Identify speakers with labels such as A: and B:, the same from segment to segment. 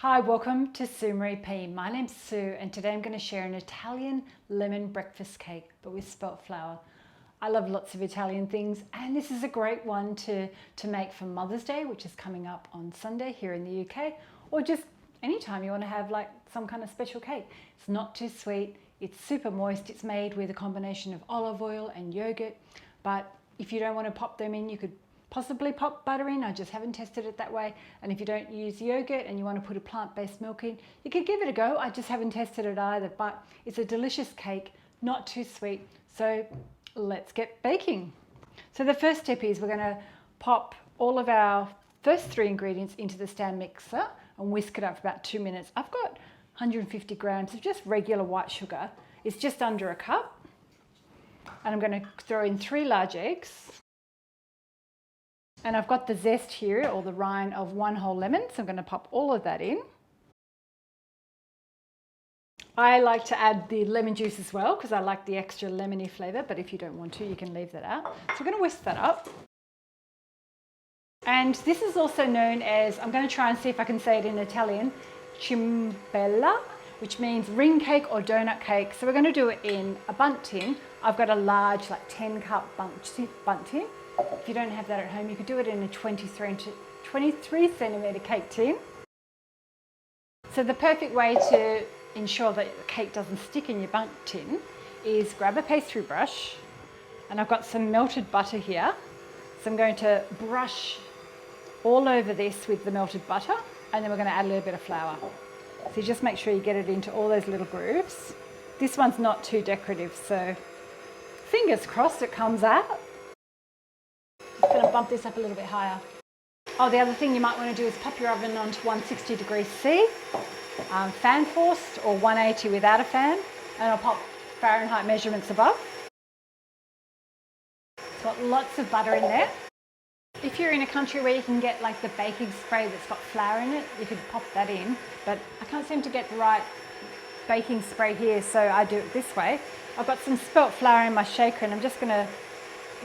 A: Hi, welcome to Sue Marie P. My name's Sue and today I'm going to share an Italian lemon breakfast cake but with spelt flour. I love lots of Italian things and this is a great one to make for Mother's Day, which is coming up on Sunday here in the UK, or just anytime you want to have like some kind of special cake. It's not too sweet, it's super moist, it's made with a combination of olive oil and yogurt, but if you don't want to pop them in, you could possibly pop butter in. I just haven't tested it that way. And if you don't use yogurt and you want to put a plant-based milk in, you could give it a go. I just haven't tested it either, but it's a delicious cake, not too sweet. So let's get baking. So the first step is we're going to pop all of our first three ingredients into the stand mixer and whisk it up for about 2 minutes. I've got 150 grams of just regular white sugar. It's just under a cup. And I'm going to throw in 3 large eggs. And I've got the zest here, or the rind of 1 whole lemon, so I'm going to pop all of that in. I like to add the lemon juice as well because I like the extra lemony flavour, but if you don't want to, you can leave that out. So we're going to whisk that up. And this is also known as, I'm going to try and see if I can say it in Italian, Ciambella, which means ring cake or donut cake. So we're going to do it in a bundt tin. I've got a large, like 10-cup bundt tin. If you don't have that at home, you could do it in a 23 centimetre cake tin. So the perfect way to ensure that the cake doesn't stick in your bundt tin is grab a pastry brush, and I've got some melted butter here. So I'm going to brush all over this with the melted butter, and then we're going to add a little bit of flour. So you just make sure you get it into all those little grooves. This one's not too decorative, so fingers crossed it comes out. I'm going to bump this up a little bit higher. Oh, the other thing you might want to do is pop your oven onto 160 degrees C, fan forced, or 180 without a fan, and I'll pop Fahrenheit measurements above. It's got lots of butter in there. If you're in a country where you can get like the baking spray that's got flour in it, you could pop that in, but I can't seem to get the right baking spray here, so I do it this way. I've got some spelt flour in my shaker and I'm just going to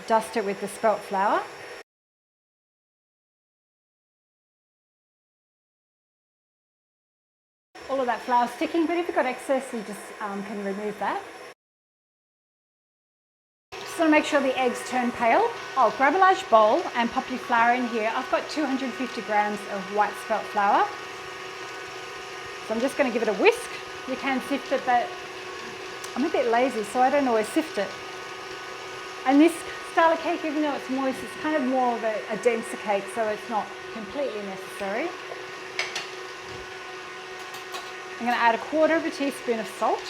A: dust it with the spelt flour. All of that flour sticking, but if you've got excess, you just can remove that. Just want to make sure the eggs turn pale. I'll grab a large bowl and pop your flour in here. I've got 250 grams of white spelt flour. So I'm just going to give it a whisk. You can sift it, but I'm a bit lazy, so I don't always sift it. And this style of cake, even though it's moist, it's kind of more of a denser cake, so it's not completely necessary. I'm going to add 1/4 teaspoon of salt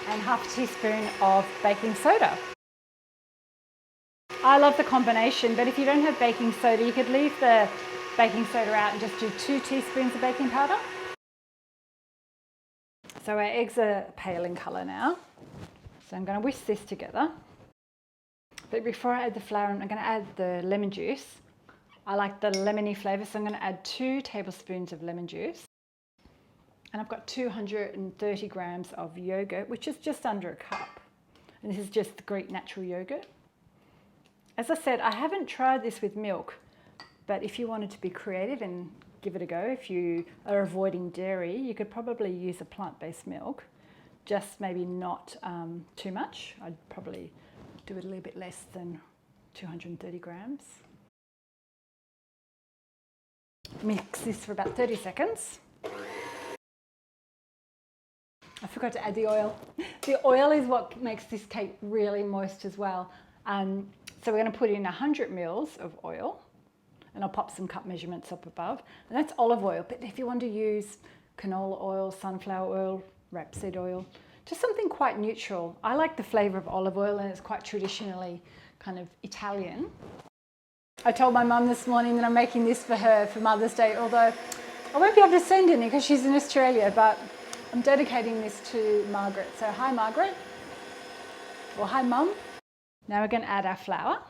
A: and 1/2 teaspoon of baking soda. I love the combination, but if you don't have baking soda, you could leave the baking soda out and just do 2 teaspoons of baking powder. So our eggs are pale in colour now. So I'm going to whisk this together. But before I add the flour, I'm going to add the lemon juice. I like the lemony flavour, so I'm going to add 2 tablespoons of lemon juice. And I've got 230 grams of yogurt, which is just under a cup. And this is just the Greek natural yogurt. As I said, I haven't tried this with milk, but if you wanted to be creative and give it a go, if you are avoiding dairy, you could probably use a plant-based milk, just maybe not too much. I'd probably do it a little bit less than 230 grams. Mix this for about 30 seconds. I forgot to add the oil. The oil is what makes this cake really moist as well. So we're going to put in 100 mils of oil, and I'll pop some cup measurements up above. And that's olive oil, but if you want to use canola oil, sunflower oil, rapeseed oil, just something quite neutral. I like the flavour of olive oil and it's quite traditionally kind of Italian. I told my mum this morning that I'm making this for her for Mother's Day, although I won't be able to send any because she's in Australia, but I'm dedicating this to Margaret. So hi Margaret, or hi Mum. Now we're going to add our flour.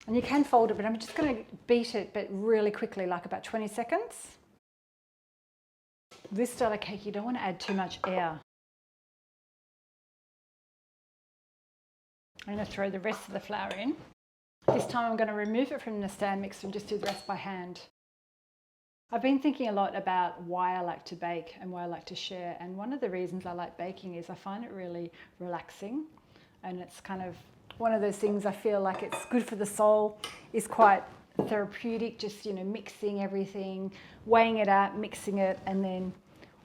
A: And you can fold it, but I'm just going to beat it, but really quickly, like about 20 seconds. This style of cake, you don't want to add too much air. I'm going to throw the rest of the flour in. This time I'm going to remove it from the stand mixer and just do the rest by hand. I've been thinking a lot about why I like to bake and why I like to share, and one of the reasons I like baking is I find it really relaxing, and it's kind of one of those things I feel like it's good for the soul. It's quite therapeutic, just, you know, mixing everything, weighing it out, mixing it, and then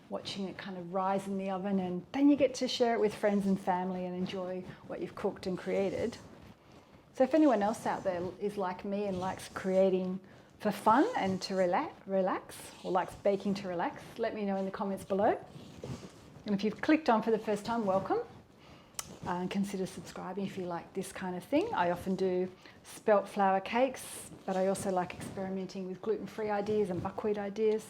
A: watching it kind of rise in the oven, and then you get to share it with friends and family and enjoy what you've cooked and created. So if anyone else out there is like me and likes creating for fun and to relax, or likes baking to relax, let me know in the comments below. And if you've clicked on for the first time, welcome. Consider subscribing if you like this kind of thing. I often do spelt flour cakes, but I also like experimenting with gluten-free ideas and buckwheat ideas.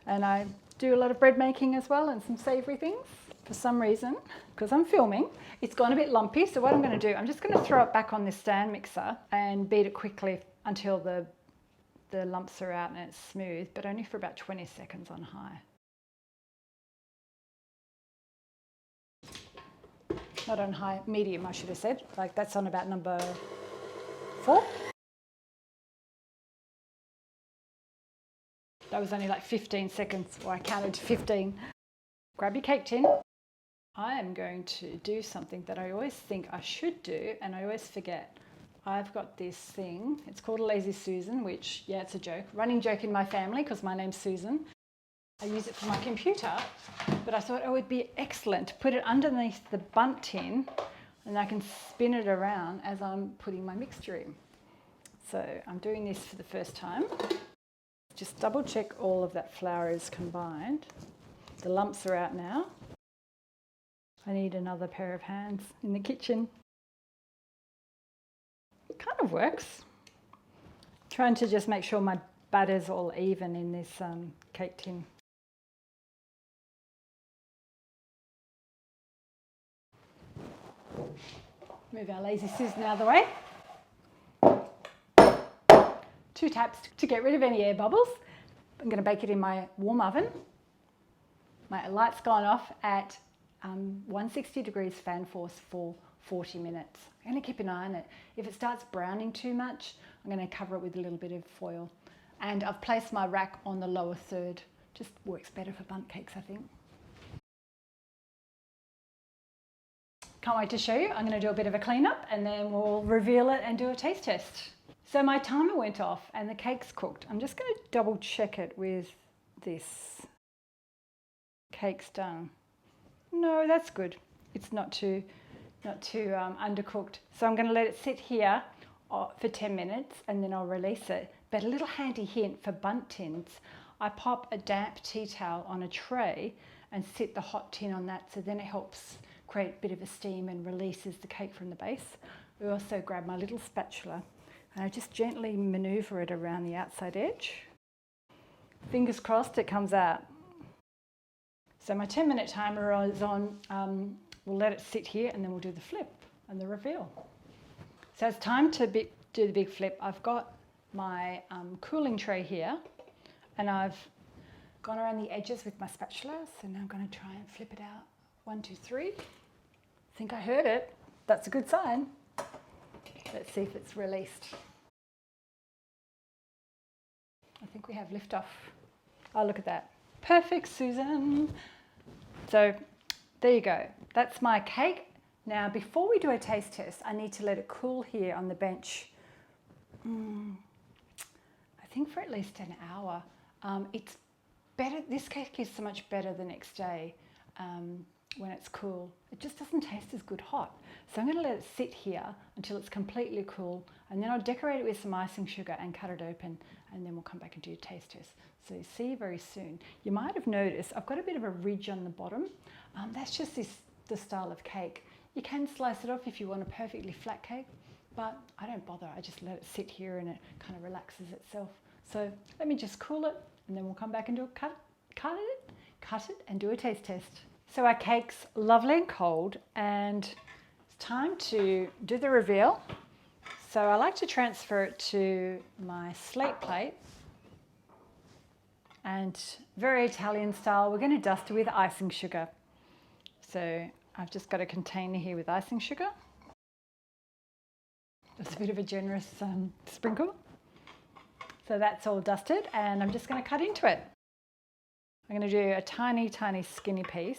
A: And I do a lot of bread making as well, and some savoury things. For some reason, because I'm filming, it's gone a bit lumpy. So what I'm going to do, I'm just going to throw it back on this stand mixer and beat it quickly until the lumps are out and it's smooth, but only for about 20 seconds on high. Not on high, medium I should have said. Like that's on about number 4. That was only like 15 seconds, or I counted to 15. Grab your cake tin. I am going to do something that I always think I should do and I always forget. I've got this thing, it's called a Lazy Susan, which, yeah, it's a joke, running joke in my family because my name's Susan. I use it for my computer, but I thought it would be excellent to put it underneath the bundt tin and I can spin it around as I'm putting my mixture in. So I'm doing this for the first time. Just double check all of that flour is combined. The lumps are out now. I need another pair of hands in the kitchen. It kind of works. Trying to just make sure my batter's all even in this cake tin. Move our Lazy Susan out of the way. 2 taps to get rid of any air bubbles. I'm going to bake it in my warm oven. My light's gone off at 160 degrees fan force for 40 minutes. I'm going to keep an eye on it. If it starts browning too much, I'm going to cover it with a little bit of foil. And I've placed my rack on the lower third. Just works better for bundt cakes, I think. Can't wait to show you. I'm going to do a bit of a cleanup and then we'll reveal it and do a taste test. So my timer went off and the cake's cooked. I'm just going to double check it with this. Cake's done. No, that's good. It's not too undercooked. So I'm going to let it sit here for 10 minutes and then I'll release it. But a little handy hint for bundt tins, I pop a damp tea towel on a tray and sit the hot tin on that, so then it helps create a bit of a steam and releases the cake from the base. I also grab my little spatula and I just gently maneuver it around the outside edge. Fingers crossed it comes out. So my 10-minute timer is on. We'll let it sit here and then we'll do the flip and the reveal. So it's time to do the big flip. I've got my cooling tray here and I've gone around the edges with my spatula. So now I'm going to try and flip it out. 1, 2, 3. I think I heard it. That's a good sign. Let's see if it's released. I think we have liftoff. Oh, look at that. Perfect, Susan. So there you go. That's my cake. Now, before we do a taste test, I need to let it cool here on the bench. I think for at least an hour. It's better. This cake is so much better the next day when it's cool. It just doesn't taste as good hot. So I'm going to let it sit here until it's completely cool, and then I'll decorate it with some icing sugar and cut it open, and then we'll come back and do a taste test. So see you very soon. You might have noticed I've got a bit of a ridge on the bottom. That's just the style of cake. You can slice it off if you want a perfectly flat cake, but I don't bother. I just let it sit here and it kind of relaxes itself. So let me just cool it, and then we'll come back and do a cut it and do a taste test. So our cake's lovely and cold, and it's time to do the reveal. So I like to transfer it to my slate plate, and very Italian style, we're going to dust it with icing sugar. So I've just got a container here with icing sugar. That's a bit of a generous sprinkle. So that's all dusted, and I'm just going to cut into it. I'm going to do a tiny, tiny skinny piece.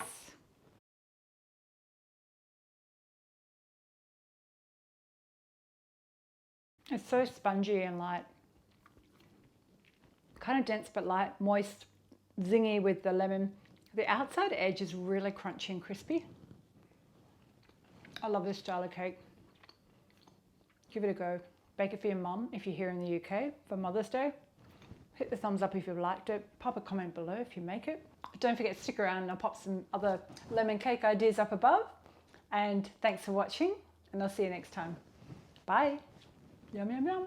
A: It's so spongy and light. Kind of dense but light, moist, zingy with the lemon. The outside edge is really crunchy and crispy. I love this style of cake. Give it a go. Bake it for your mum if you're here in the UK for Mother's Day. Hit the thumbs up if you've liked it. Pop a comment below if you make it. Don't forget to stick around and I'll pop some other lemon cake ideas up above. And thanks for watching, and I'll see you next time. Bye. Yum, yum, yum.